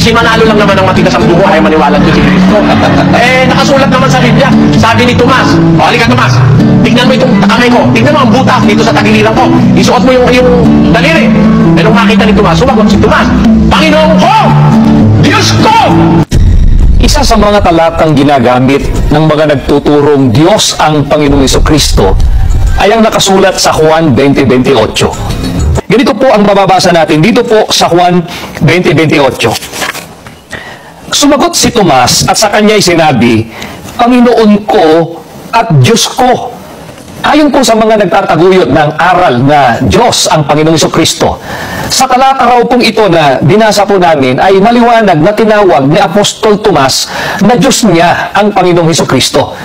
Si Manalo lang naman ang matigas ang buho, ay maniwala doon si Kristo. Nakasulat naman sa Biblia. Sabi ni Tomas, halika Tomas, tignan mo itong kamay ko, tignan mo ang butas dito sa tagiliran ko. Isuot mo yung daliri. Nung makita ni Tomas, sumagot si Tomas, Panginoon ko! Diyos ko! Isa sa mga talatang ginagamit ng mga nagtuturong Diyos ang Panginoong Jesucristo ay ang nakasulat sa Juan 20:28. Ganito po ang mababasa natin dito po sa Juan 20:28. Sumagot si Tomas at sa kanya'y sinabi, Panginoon ko at Diyos ko. Ayon po sa mga nagtataguyod ng aral na Diyos ang Panginoong Jesucristo, sa talata raw pong ito na binasa po namin ay maliwanag na tinawag ni Apostol Tomas na Diyos niya ang Panginoong Jesucristo.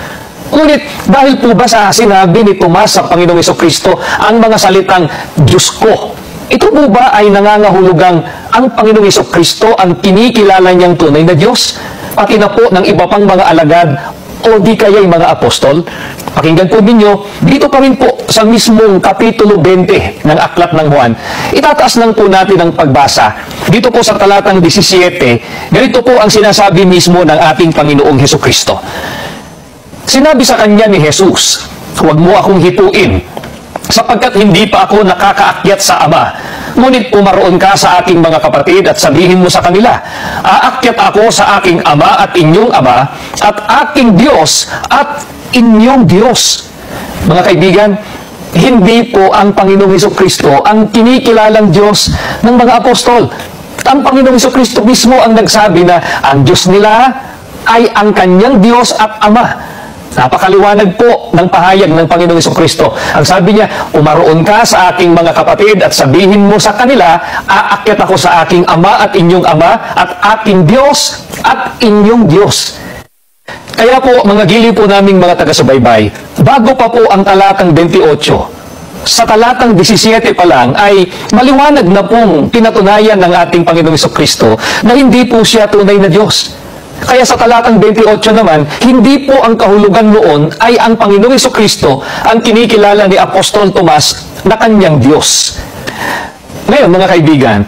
Ngunit dahil po ba sa sinabi ni Tomas sa Panginoong Jesucristo ang mga salitang Diyos ko, ito po ba ay nangangahulugang ang Panginoong Jesucristo ang kinikilala niyang tunay na Diyos? Pati na po ng iba pang mga alagad o di kaya'y mga apostol? Pakinggan po ninyo, dito pa rin po sa mismong Kapitulo 20 ng Aklat ng Juan, itataas lang po natin ang pagbasa. Dito po sa talatang 17, ganito po ang sinasabi mismo ng ating Panginoong Hesukristo. Sinabi sa kanya ni Jesus, huwag mo akong hituin, sapagkat hindi pa ako nakakaakyat sa Ama. Ngunit pumaroon ka sa aking mga kapatid at sabihin mo sa kanila, aakyat ako sa aking Ama at inyong Ama, at aking Diyos at inyong Diyos. Mga kaibigan, hindi po ang Panginoong Jesucristo ang kinikilalang Diyos ng mga apostol. Ang Panginoong Jesucristo mismo ang nagsabi na ang Diyos nila ay ang kanyang Diyos at Ama. Napakaliwanag po ng pahayag ng Panginoong Jesucristo. Ang sabi niya, umaroon ka sa aking mga kapatid at sabihin mo sa kanila, aakyat ako sa aking Ama at inyong Ama at aking Diyos at inyong Diyos. Kaya po, mga giliw po naming mga taga-subaybay, bago pa po ang talatang 28, sa talatang 17 pa lang ay maliwanag na pong pinatunayan ng ating Panginoong Jesucristo na hindi po siya tunay na Diyos. Kaya sa talatang 28 naman, hindi po ang kahulugan noon ay ang Panginoong Jesucristo ang kinikilala ni Apostol Tomas na kanyang Diyos. Ngayon, mga kaibigan,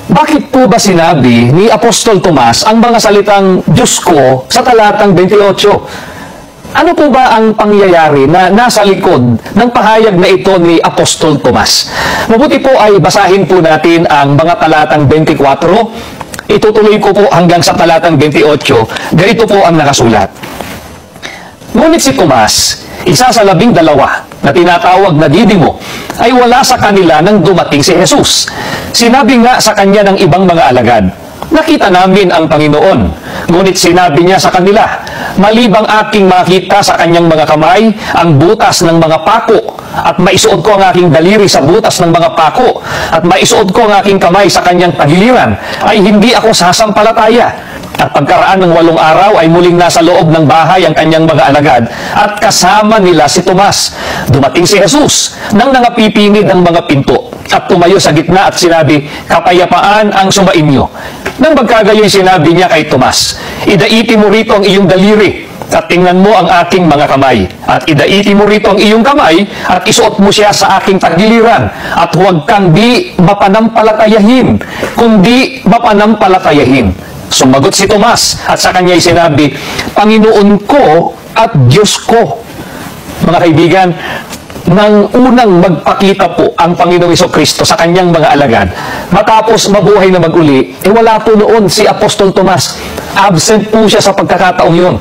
bakit po ba sinabi ni Apostol Tomas ang mga salitang Diyos ko sa talatang 28? Ano po ba ang pangyayari na nasa likod ng pahayag na ito ni Apostol Tomas? Mabuti po ay basahin po natin ang mga talatang 24. Itutuloy ko po hanggang sa talatang 28. Ganito po ang nakasulat. Ngunit si Tomas, isa sa 12 na tinatawag na Didimo, ay wala sa kanila nang dumating si Jesus. Sinabi nga sa kanya ng ibang mga alagad, nakita namin ang Panginoon. Ngunit sinabi niya sa kanila, malibang aking makita sa kanyang mga kamay ang butas ng mga pako, at maisuot ko ang aking daliri sa butas ng mga pako, at maisuot ko ang aking kamay sa kanyang tagiliran, ay hindi ako sasampalataya. At pagkaraan ng 8 araw ay muling nasa loob ng bahay ang kanyang mga alagad at kasama nila si Tomas. Dumating si Jesus nang nangapipinid ang mga pinto at tumayo sa gitna at sinabi, kapayapaan ang sumainyo. Nang magkagayoy sinabi niya kay Tomas, idaiti mo rito ang iyong daliri at tingnan mo ang aking mga kamay. At idaiti mo rito ang iyong kamay at isuot mo siya sa aking tagiliran. At huwag kang di mapanampalatayahin, kundi mapanampalatayahin. Sumagot si Tomas at sa kanya'y sinabi, Panginoon ko at Diyos ko. Mga kaibigan, nang unang magpakita po ang Panginoong Jesucristo sa kanyang mga alagad, matapos mabuhay na mag-uli, wala po noon si Apostol Tomas. Absent po siya sa pagkakataong yun.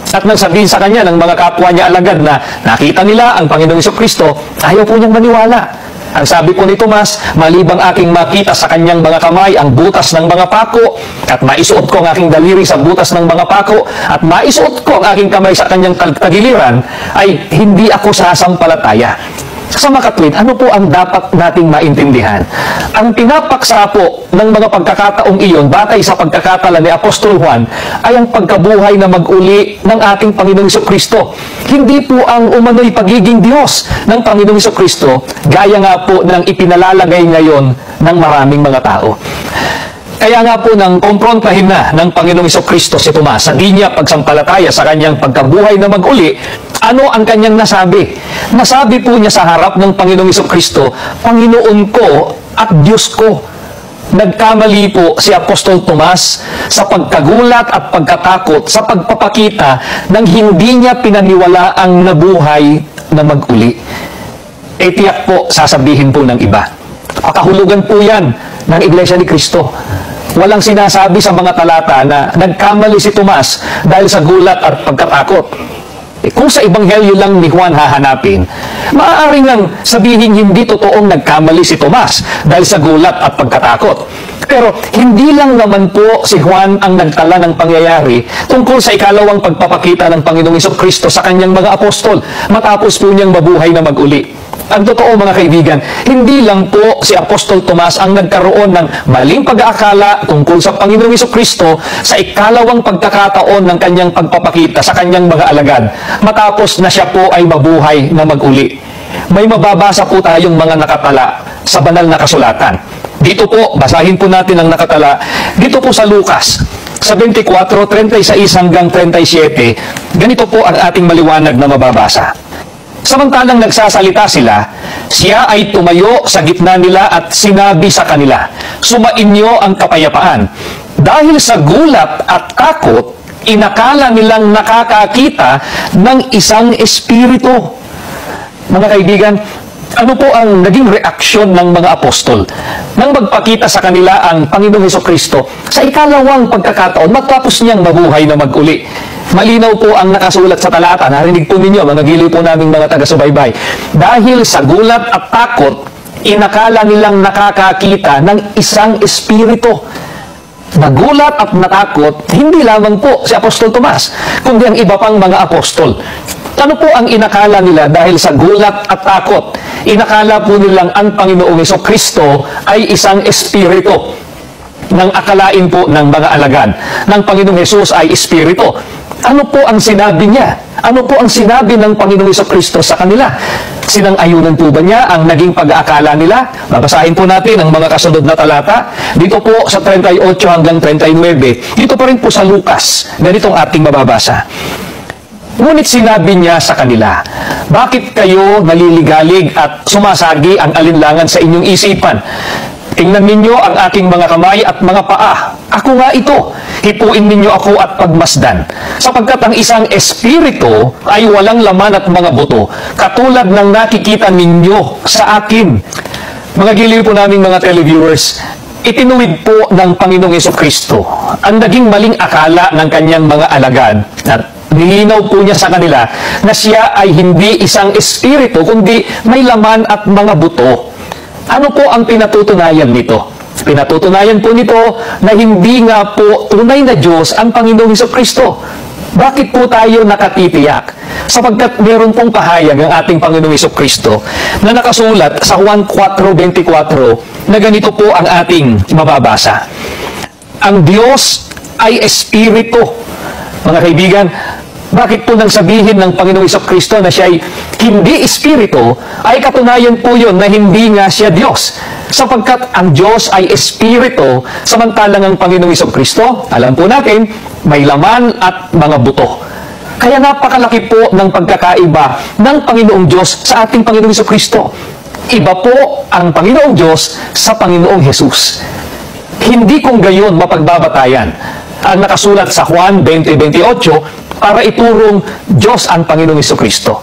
At nang sabihin sa kanya ng mga kapwa niya alagad na nakita nila ang Panginoong Jesucristo, ayaw po niyang maniwala. Ang sabi po ni Tomas, malibang aking makita sa kanyang mga kamay ang butas ng mga pako, at maisuot ko ang aking daliri sa butas ng mga pako, at maisuot ko ang aking kamay sa kanyang tagiliran, ay hindi ako sasampalataya. Sa makatwid, ano po ang dapat nating maintindihan? Ang pinapaksa po ng mga pagkakataong iyon, batay sa pagkakatala ni Apostol Juan, ay ang pagkabuhay na mag-uli ng ating Panginoong Jesucristo. Hindi po ang umano'y pagiging Diyos ng Panginoong Jesucristo, gaya nga po ng ipinalalagay ngayon ng maraming mga tao. Kaya nga po nang komprontahin na ng Panginoong Jesucristo si Tomas sa di niya pagsampalataya sa kanyang pagkabuhay na mag-uli, ano ang kanyang nasabi? Nasabi po niya sa harap ng Panginoong Jesucristo, Panginoon ko at Diyos ko. nagkamali po si Apostol Tomas sa pagkagulat at pagkatakot sa pagpapakita ng hindi niya pinaniwala ang nabuhay na mag-uli. E tiyak po, sasabihin po ng iba. Pakahulugan po yan ng Iglesia ni Cristo. Walang sinasabi sa mga talata na nagkamali si Tomas dahil sa gulat at pagkatakot. Kung sa Ebanghelyo lang ni Juan hahanapin, maaari ngang sabihin hindi totoong nagkamali si Tomas dahil sa gulat at pagkatakot. Pero hindi lang naman po si Juan ang nagtala ng pangyayari tungkol sa ikalawang pagpapakita ng Panginoong Jesucristo sa kanyang mga apostol matapos po niyang mabuhay na mag-uli. Ang totoo mga kaibigan, hindi lang po si Apostol Tomas ang nagkaroon ng maling pag-aakala tungkol sa Panginoong Jesucristo sa ikalawang pagkakataon ng kanyang pagpapakita sa kanyang mga alagad matapos na siya po ay mabuhay na mag-uli. May mababasa po tayong mga nakatala sa banal na kasulatan. Dito po, basahin po natin ang nakatala. Dito po sa Lucas, sa 24:36 hanggang 37, ganito po ang ating maliwanag na mababasa. Samantalang nagsasalita sila, siya ay tumayo sa gitna nila at sinabi sa kanila, "Sumainyo ang kapayapaan." Dahil sa gulat at takot, inakala nilang nakakakita ng isang espiritu. Mga kaibigan, ano po ang naging reaksyon ng mga apostol nang magpakita sa kanila ang Panginoong Jesucristo sa ikalawang pagkakataon matapos niyang mabuhay na mag-uli? Malinaw po ang nakasulat sa talata. Narinig po ninyo, mga giliw po naming mga taga-subaybay. Dahil sa gulat at takot, inakala nilang nakakakita ng isang espiritu. Nagulat at natakot, hindi lamang po si Apostol Tomas, kundi ang iba pang mga apostol. Ano po ang inakala nila dahil sa gulat at takot? Inakala po nilang ang Panginoong Jesucristo ay isang espiritu. Nang akalain po ng mga alagad ng Panginoong Hesus ay espiritu. Ano po ang sinabi niya? Ano po ang sinabi ng Panginoong Jesucristo sa kanila? Sinang-ayunan po ba niya ang naging pag-aakala nila? Babasahin po natin ang mga kasunod na talata. Dito po sa 38 hanggang 39. Dito pa rin po sa Lucas. Ganitong ating mababasa. Ngunit sinabi niya sa kanila, "Bakit kayo naliligalig at sumasagi ang alinlangan sa inyong isipan? Tingnan ninyo ang aking mga kamay at mga paa. Ako nga ito. Hipuin ninyo ako at pagmasdan. Sapagkat ang isang espiritu ay walang laman at mga buto, katulad ng nakikita ninyo sa akin." Mga giliw po naming mga televiewers, itinuwid po ng Panginoong Jesucristo ang naging maling akala ng kanyang mga alagad at nilinaw po niya sa kanila na siya ay hindi isang espiritu kundi may laman at mga buto. Ano po ang pinatutunayan nito? Pinatutunayan po nito na hindi nga po tunay na Diyos ang Panginoong Jesucristo. Bakit po tayo nakatitiyak? Sapagkat meron pong pahayag ang ating Panginoong Jesucristo na nakasulat sa Juan 4:24 na ganito po ang ating mababasa. Ang Diyos ay espiritu. Mga kaibigan, bakit po nang sabihin ng Panginoong Jesucristo na siya ay hindi espiritu, ay katunayan po yun na hindi nga siya Diyos. Sapagkat ang Diyos ay espiritu, samantalang ang Panginoong Jesucristo, alam po natin, may laman at mga buto. Kaya napakalaki po ng pagkakaiba ng Panginoong Diyos sa ating Panginoong Jesucristo. Iba po ang Panginoong Diyos sa Panginoong Jesus. Hindi kung gayon mapagbabatayan ang nakasulat sa Juan 20:28 para iturong Diyos ang Panginoong Jesucristo.